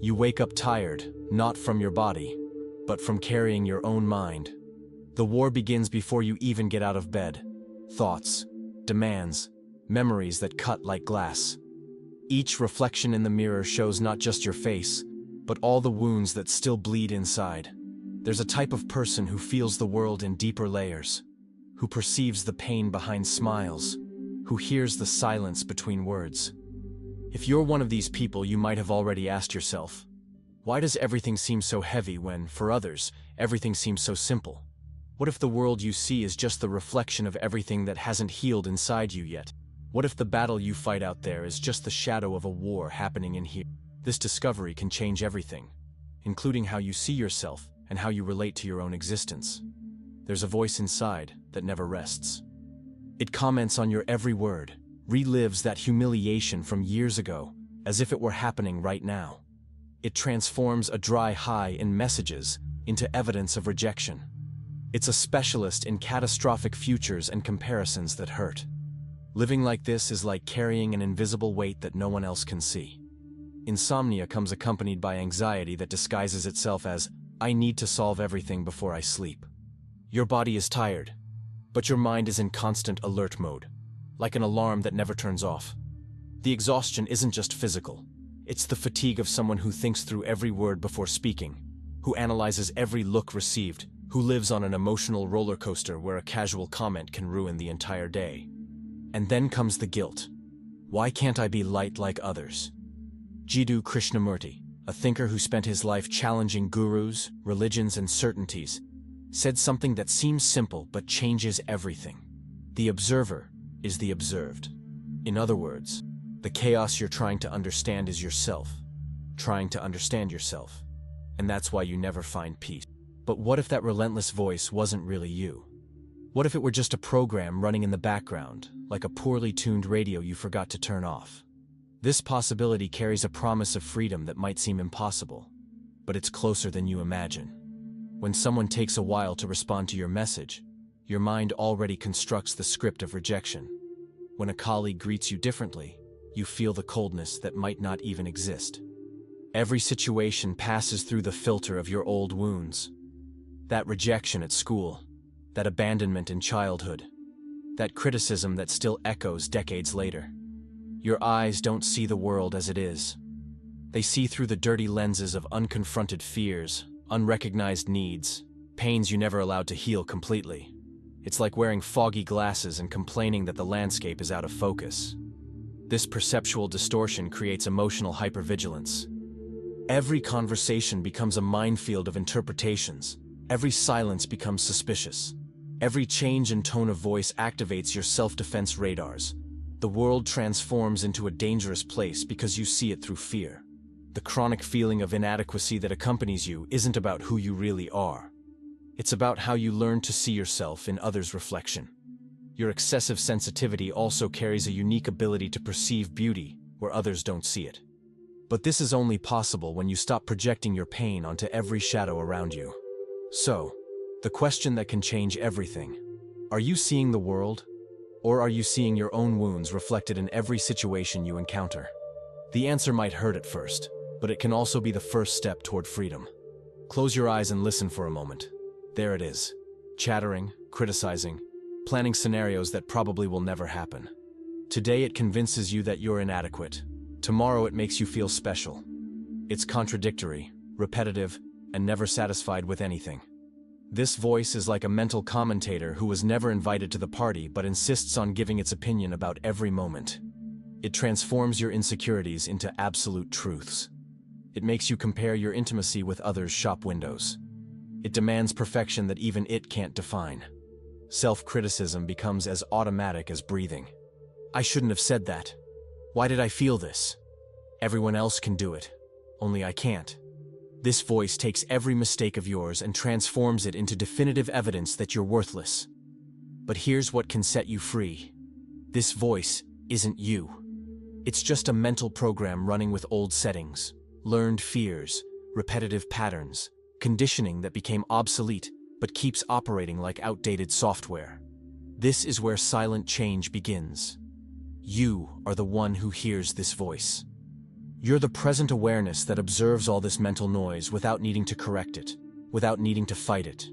You wake up tired, not from your body, but from carrying your own mind. The war begins before you even get out of bed. Thoughts, demands, memories that cut like glass. Each reflection in the mirror shows not just your face, but all the wounds that still bleed inside. There's a type of person who feels the world in deeper layers, who perceives the pain behind smiles, who hears the silence between words. If you're one of these people, you might have already asked yourself, why does everything seem so heavy when, for others, everything seems so simple? What if the world you see is just the reflection of everything that hasn't healed inside you yet? What if the battle you fight out there is just the shadow of a war happening in here? This discovery can change everything, including how you see yourself and how you relate to your own existence. There's a voice inside that never rests. It comments on your every word, relives that humiliation from years ago as if it were happening right now. It transforms a dry high in messages into evidence of rejection. It's a specialist in catastrophic futures and comparisons that hurt. Living like this is like carrying an invisible weight that no one else can see. Insomnia comes accompanied by anxiety that disguises itself as, I need to solve everything before I sleep. Your body is tired, but your mind is in constant alert mode, like an alarm that never turns off. The exhaustion isn't just physical. It's the fatigue of someone who thinks through every word before speaking, who analyzes every look received, who lives on an emotional roller coaster where a casual comment can ruin the entire day. And then comes the guilt. Why can't I be light like others? Krishnamurti, a thinker who spent his life challenging gurus, religions, and certainties, said something that seems simple but changes everything. The observer is the observed. In other words, the chaos you're trying to understand is yourself, trying to understand yourself. And that's why you never find peace. But what if that relentless voice wasn't really you? What if it were just a program running in the background, like a poorly tuned radio you forgot to turn off? This possibility carries a promise of freedom that might seem impossible, but it's closer than you imagine. When someone takes a while to respond to your message, your mind already constructs the script of rejection. When a colleague greets you differently, you feel the coldness that might not even exist. Every situation passes through the filter of your old wounds. That rejection at school, that abandonment in childhood, that criticism that still echoes decades later. Your eyes don't see the world as it is. They see through the dirty lenses of unconfronted fears, unrecognized needs, pains you never allowed to heal completely. It's like wearing foggy glasses and complaining that the landscape is out of focus. This perceptual distortion creates emotional hypervigilance. Every conversation becomes a minefield of interpretations. Every silence becomes suspicious. Every change in tone of voice activates your self-defense radars. The world transforms into a dangerous place because you see it through fear. The chronic feeling of inadequacy that accompanies you isn't about who you really are. It's about how you learn to see yourself in others' reflection. Your excessive sensitivity also carries a unique ability to perceive beauty where others don't see it. But this is only possible when you stop projecting your pain onto every shadow around you. So, the question that can change everything: are you seeing the world? Or are you seeing your own wounds reflected in every situation you encounter? The answer might hurt at first, but it can also be the first step toward freedom. Close your eyes and listen for a moment. There it is, chattering, criticizing, planning scenarios that probably will never happen. Today it convinces you that you're inadequate. Tomorrow it makes you feel special. It's contradictory, repetitive, and never satisfied with anything. This voice is like a mental commentator who was never invited to the party but insists on giving its opinion about every moment. It transforms your insecurities into absolute truths. It makes you compare your intimacy with others' shop windows. It demands perfection that even it can't define. Self-criticism becomes as automatic as breathing. I shouldn't have said that. Why did I feel this? Everyone else can do it, only I can't. This voice takes every mistake of yours and transforms it into definitive evidence that you're worthless. But here's what can set you free. This voice isn't you. It's just a mental program running with old settings, learned fears, repetitive patterns, conditioning that became obsolete but keeps operating like outdated software. This is where silent change begins. You are the one who hears this voice. You're the present awareness that observes all this mental noise without needing to correct it, without needing to fight it.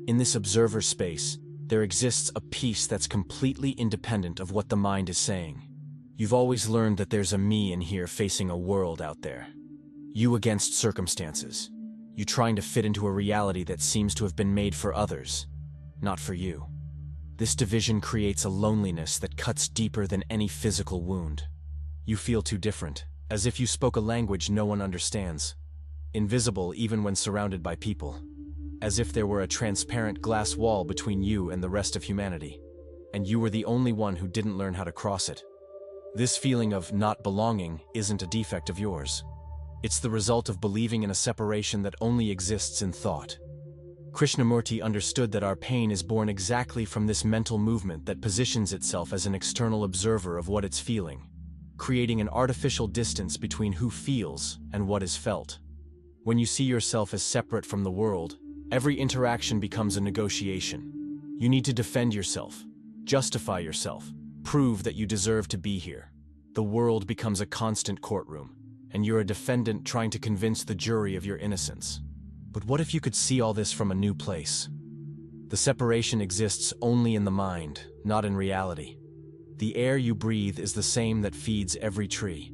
In this observer space, there exists a peace that's completely independent of what the mind is saying. You've always learned that there's a me in here facing a world out there. You against circumstances. You trying to fit into a reality that seems to have been made for others, not for you. This division creates a loneliness that cuts deeper than any physical wound. You feel too different, as if you spoke a language no one understands. Invisible even when surrounded by people. As if there were a transparent glass wall between you and the rest of humanity, and you were the only one who didn't learn how to cross it. This feeling of not belonging isn't a defect of yours. It's the result of believing in a separation that only exists in thought. Krishnamurti understood that our pain is born exactly from this mental movement that positions itself as an external observer of what it's feeling, creating an artificial distance between who feels and what is felt. When you see yourself as separate from the world, every interaction becomes a negotiation. You need to defend yourself, justify yourself, prove that you deserve to be here. The world becomes a constant courtroom, and you're a defendant trying to convince the jury of your innocence. But what if you could see all this from a new place? The separation exists only in the mind, not in reality. The air you breathe is the same that feeds every tree.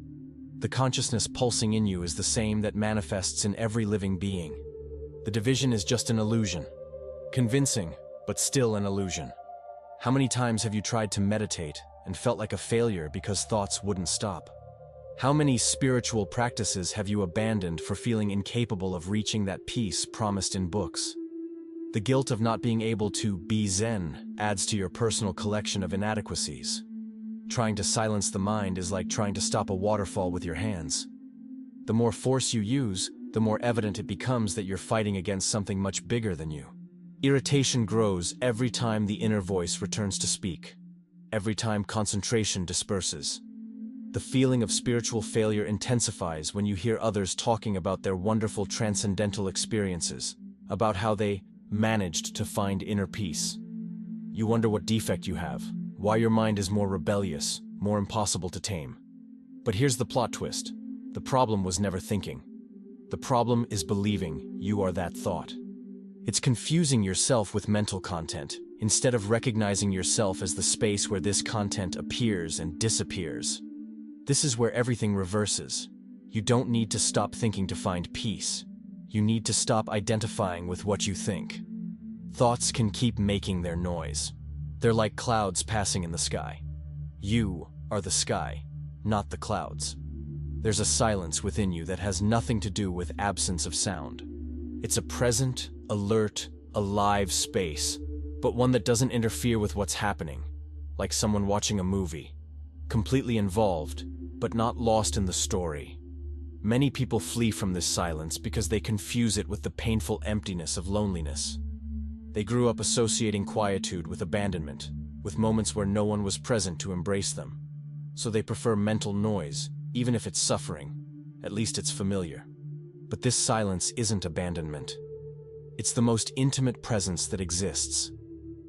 The consciousness pulsing in you is the same that manifests in every living being. The division is just an illusion. Convincing, but still an illusion. How many times have you tried to meditate and felt like a failure because thoughts wouldn't stop? How many spiritual practices have you abandoned for feeling incapable of reaching that peace promised in books? The guilt of not being able to be Zen adds to your personal collection of inadequacies. Trying to silence the mind is like trying to stop a waterfall with your hands. The more force you use, the more evident it becomes that you're fighting against something much bigger than you. Irritation grows every time the inner voice returns to speak, every time concentration disperses. The feeling of spiritual failure intensifies when you hear others talking about their wonderful transcendental experiences, about how they managed to find inner peace. You wonder what defect you have, why your mind is more rebellious, more impossible to tame. But here's the plot twist. The problem was never thinking. The problem is believing you are that thought. It's confusing yourself with mental content, instead of recognizing yourself as the space where this content appears and disappears. This is where everything reverses. You don't need to stop thinking to find peace. You need to stop identifying with what you think. Thoughts can keep making their noise. They're like clouds passing in the sky. You are the sky, not the clouds. There's a silence within you that has nothing to do with absence of sound. It's a present, alert, alive space, but one that doesn't interfere with what's happening, like someone watching a movie, completely involved, but not lost in the story. Many people flee from this silence because they confuse it with the painful emptiness of loneliness. They grew up associating quietude with abandonment, with moments where no one was present to embrace them. So they prefer mental noise, even if it's suffering. At least it's familiar. But this silence isn't abandonment. It's the most intimate presence that exists.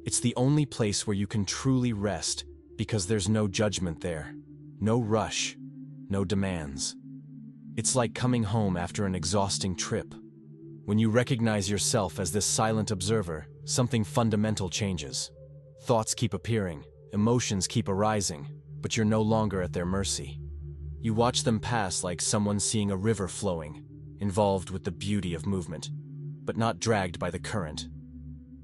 It's the only place where you can truly rest because there's no judgment there, no rush, no demands. It's like coming home after an exhausting trip. When you recognize yourself as this silent observer, something fundamental changes. Thoughts keep appearing, emotions keep arising, but you're no longer at their mercy. You watch them pass like someone seeing a river flowing, involved with the beauty of movement, but not dragged by the current.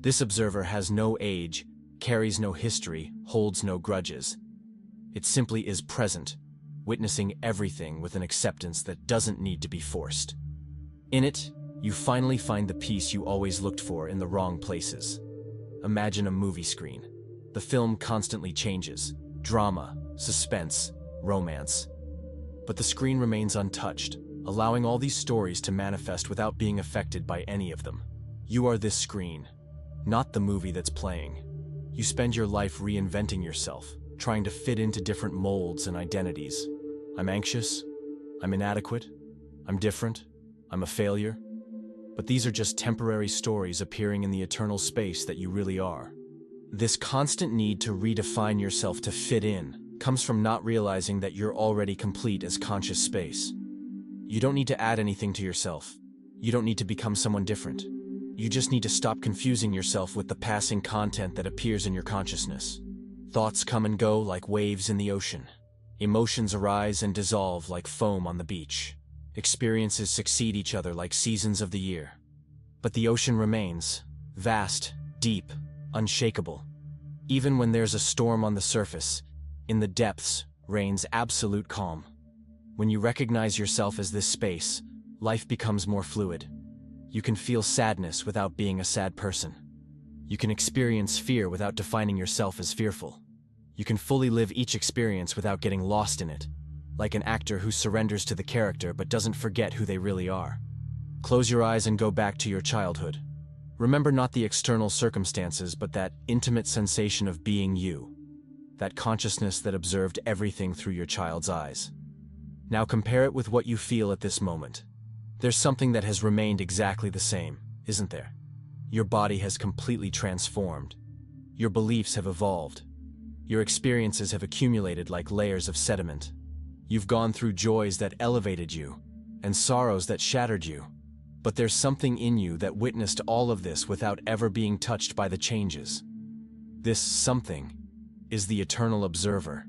This observer has no age, carries no history, holds no grudges. It simply is present, witnessing everything with an acceptance that doesn't need to be forced. In it, you finally find the peace you always looked for in the wrong places. Imagine a movie screen. The film constantly changes. Drama, suspense, romance. But the screen remains untouched, allowing all these stories to manifest without being affected by any of them. You are this screen, not the movie that's playing. You spend your life reinventing yourself, trying to fit into different molds and identities. I'm anxious. I'm inadequate. I'm different. I'm a failure. But these are just temporary stories appearing in the eternal space that you really are. This constant need to redefine yourself to fit in comes from not realizing that you're already complete as conscious space. You don't need to add anything to yourself. You don't need to become someone different. You just need to stop confusing yourself with the passing content that appears in your consciousness. Thoughts come and go like waves in the ocean. Emotions arise and dissolve like foam on the beach. Experiences succeed each other like seasons of the year. But the ocean remains, vast, deep, unshakable. Even when there's a storm on the surface, in the depths reigns absolute calm. When you recognize yourself as this space, life becomes more fluid. You can feel sadness without being a sad person. You can experience fear without defining yourself as fearful. You can fully live each experience without getting lost in it, like an actor who surrenders to the character but doesn't forget who they really are. Close your eyes and go back to your childhood. Remember not the external circumstances, but that intimate sensation of being you. That consciousness that observed everything through your child's eyes. Now compare it with what you feel at this moment. There's something that has remained exactly the same, isn't there? Your body has completely transformed. Your beliefs have evolved. Your experiences have accumulated like layers of sediment. You've gone through joys that elevated you, and sorrows that shattered you. But there's something in you that witnessed all of this without ever being touched by the changes. This something is the eternal observer,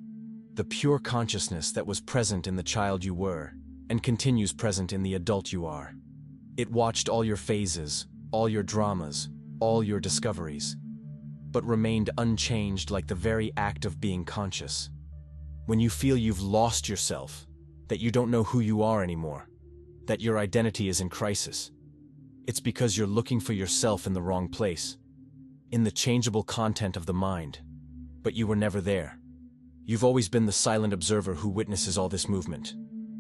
the pure consciousness that was present in the child you were, and continues present in the adult you are. It watched all your phases, all your dramas, all your discoveries, but remained unchanged like the very act of being conscious. When you feel you've lost yourself, that you don't know who you are anymore, that your identity is in crisis, it's because you're looking for yourself in the wrong place, in the changeable content of the mind, but you were never there. You've always been the silent observer who witnesses all this movement.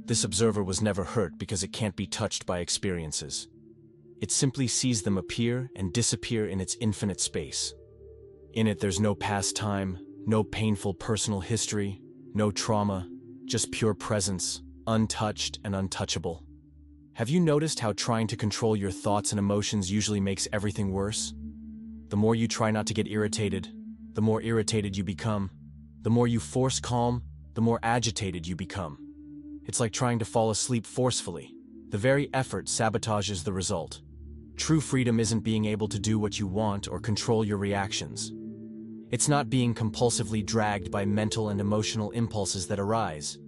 This observer was never hurt because it can't be touched by experiences. It simply sees them appear and disappear in its infinite space. In it, there's no past time, no painful personal history, no trauma, just pure presence, untouched and untouchable. Have you noticed how trying to control your thoughts and emotions usually makes everything worse? The more you try not to get irritated, the more irritated you become. The more you force calm, the more agitated you become. It's like trying to fall asleep forcefully. The very effort sabotages the result. True freedom isn't being able to do what you want or control your reactions. It's not being compulsively dragged by mental and emotional impulses that arise.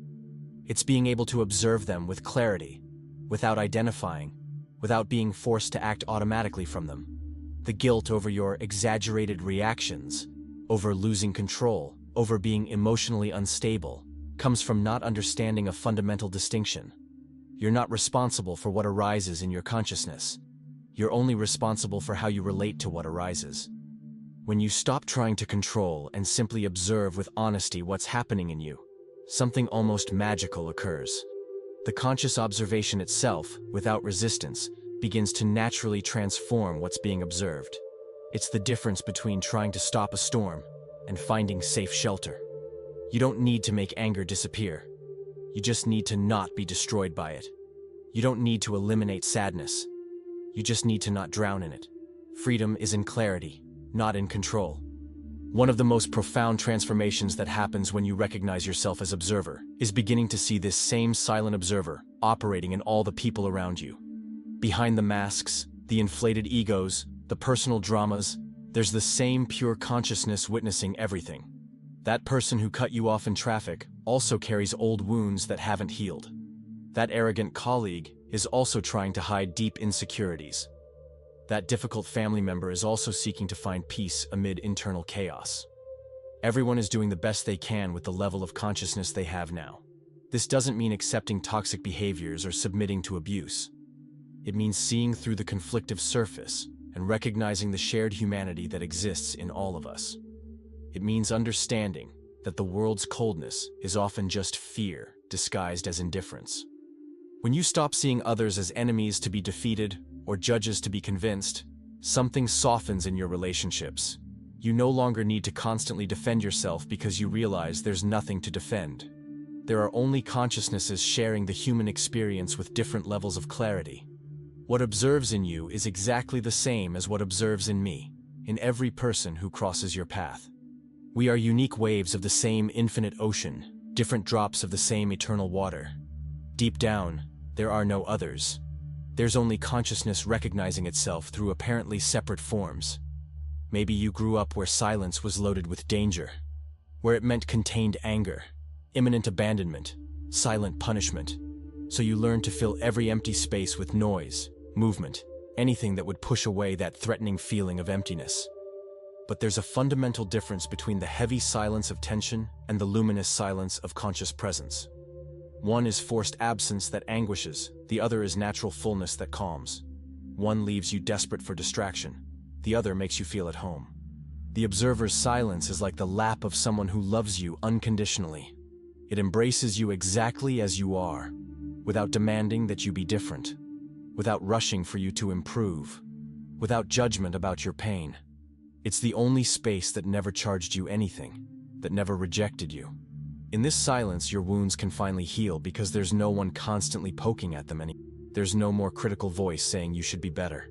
It's being able to observe them with clarity, without identifying, without being forced to act automatically from them. The guilt over your exaggerated reactions, over losing control, over being emotionally unstable, comes from not understanding a fundamental distinction. You're not responsible for what arises in your consciousness. You're only responsible for how you relate to what arises. When you stop trying to control and simply observe with honesty what's happening in you, something almost magical occurs. The conscious observation itself, without resistance, begins to naturally transform what's being observed. It's the difference between trying to stop a storm and finding safe shelter. You don't need to make anger disappear. You just need to not be destroyed by it. You don't need to eliminate sadness. You just need to not drown in it. Freedom is in clarity, not in control. One of the most profound transformations that happens when you recognize yourself as observer is beginning to see this same silent observer operating in all the people around you. Behind the masks, the inflated egos, the personal dramas, there's the same pure consciousness witnessing everything. That person who cut you off in traffic also carries old wounds that haven't healed. That arrogant colleague is also trying to hide deep insecurities. That difficult family member is also seeking to find peace amid internal chaos. Everyone is doing the best they can with the level of consciousness they have now. This doesn't mean accepting toxic behaviors or submitting to abuse. It means seeing through the conflictive surface and recognizing the shared humanity that exists in all of us. It means understanding that the world's coldness is often just fear disguised as indifference. When you stop seeing others as enemies to be defeated or judges to be convinced, something softens in your relationships. You no longer need to constantly defend yourself because you realize there's nothing to defend. There are only consciousnesses sharing the human experience with different levels of clarity. What observes in you is exactly the same as what observes in me, in every person who crosses your path. We are unique waves of the same infinite ocean, different drops of the same eternal water. Deep down, There are no others. There's only consciousness recognizing itself through apparently separate forms. Maybe you grew up where silence was loaded with danger, where it meant contained anger, imminent abandonment, silent punishment. So you learned to fill every empty space with noise, movement, anything that would push away that threatening feeling of emptiness. But there's a fundamental difference between the heavy silence of tension and the luminous silence of conscious presence. One is forced absence that anguishes, the other is natural fullness that calms. One leaves you desperate for distraction, the other makes you feel at home. The observer's silence is like the lap of someone who loves you unconditionally. It embraces you exactly as you are, without demanding that you be different, without rushing for you to improve, without judgment about your pain. It's the only space that never charged you anything, that never rejected you. In this silence, your wounds can finally heal because there's no one constantly poking at them anymore. There's no more critical voice saying you should be better.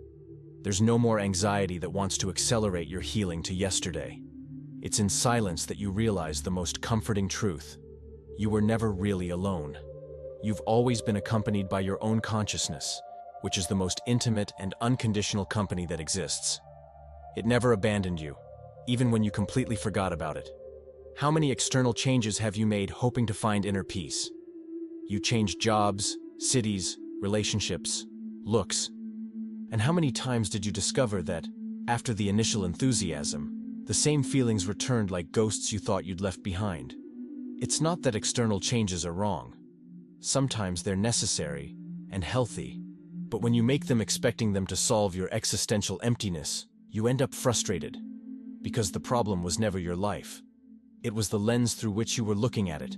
There's no more anxiety that wants to accelerate your healing to yesterday. It's in silence that you realize the most comforting truth. You were never really alone. You've always been accompanied by your own consciousness, which is the most intimate and unconditional company that exists. It never abandoned you, even when you completely forgot about it. How many external changes have you made hoping to find inner peace? You changed jobs, cities, relationships, looks. And how many times did you discover that, after the initial enthusiasm, the same feelings returned like ghosts you thought you'd left behind? It's not that external changes are wrong. Sometimes they're necessary and healthy, but when you make them expecting them to solve your existential emptiness, you end up frustrated, because the problem was never your life. It was the lens through which you were looking at it.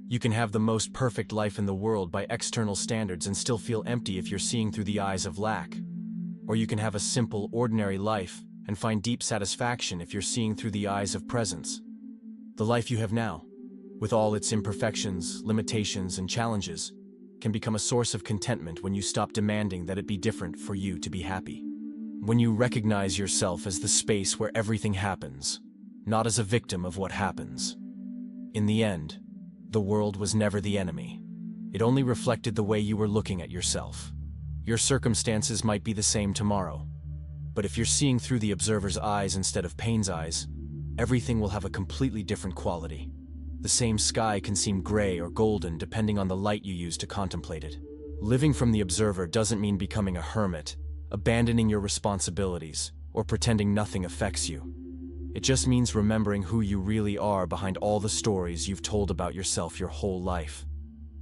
You can have the most perfect life in the world by external standards and still feel empty if you're seeing through the eyes of lack. Or you can have a simple, ordinary life and find deep satisfaction if you're seeing through the eyes of presence. The life you have now, with all its imperfections, limitations, and challenges, can become a source of contentment when you stop demanding that it be different for you to be happy. When you recognize yourself as the space where everything happens, not as a victim of what happens. In the end, the world was never the enemy. It only reflected the way you were looking at yourself. Your circumstances might be the same tomorrow, but if you're seeing through the observer's eyes instead of pain's eyes, everything will have a completely different quality. The same sky can seem gray or golden depending on the light you use to contemplate it. Living from the observer doesn't mean becoming a hermit, abandoning your responsibilities, or pretending nothing affects you. It just means remembering who you really are behind all the stories you've told about yourself your whole life.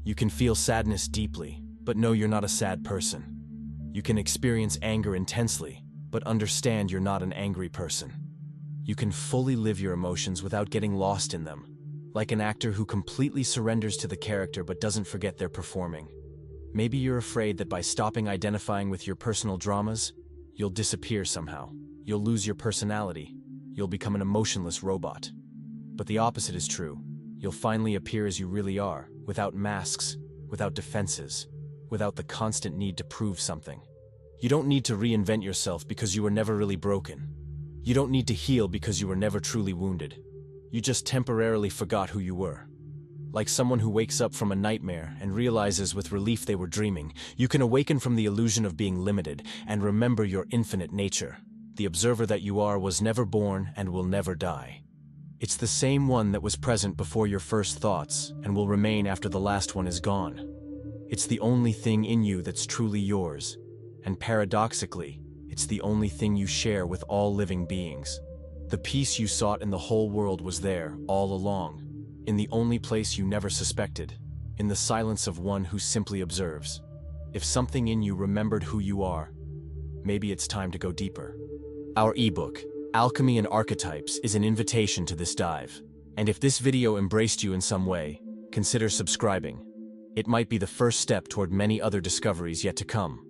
You can feel sadness deeply, but know you're not a sad person. You can experience anger intensely, but understand you're not an angry person. You can fully live your emotions without getting lost in them, like an actor who completely surrenders to the character but doesn't forget they're performing. Maybe you're afraid that by stopping identifying with your personal dramas, you'll disappear somehow. You'll lose your personality. You'll become an emotionless robot. But the opposite is true. You'll finally appear as you really are, without masks, without defenses, without the constant need to prove something. You don't need to reinvent yourself because you were never really broken. You don't need to heal because you were never truly wounded. You just temporarily forgot who you were. Like someone who wakes up from a nightmare and realizes with relief they were dreaming, you can awaken from the illusion of being limited and remember your infinite nature. The observer that you are was never born and will never die. It's the same one that was present before your first thoughts and will remain after the last one is gone. It's the only thing in you that's truly yours, and paradoxically, it's the only thing you share with all living beings. The peace you sought in the whole world was there, all along, in the only place you never suspected, in the silence of one who simply observes. If something in you remembered who you are, maybe it's time to go deeper. Our ebook, Alchemy and Archetypes, is an invitation to this dive. And if this video embraced you in some way, consider subscribing. It might be the first step toward many other discoveries yet to come.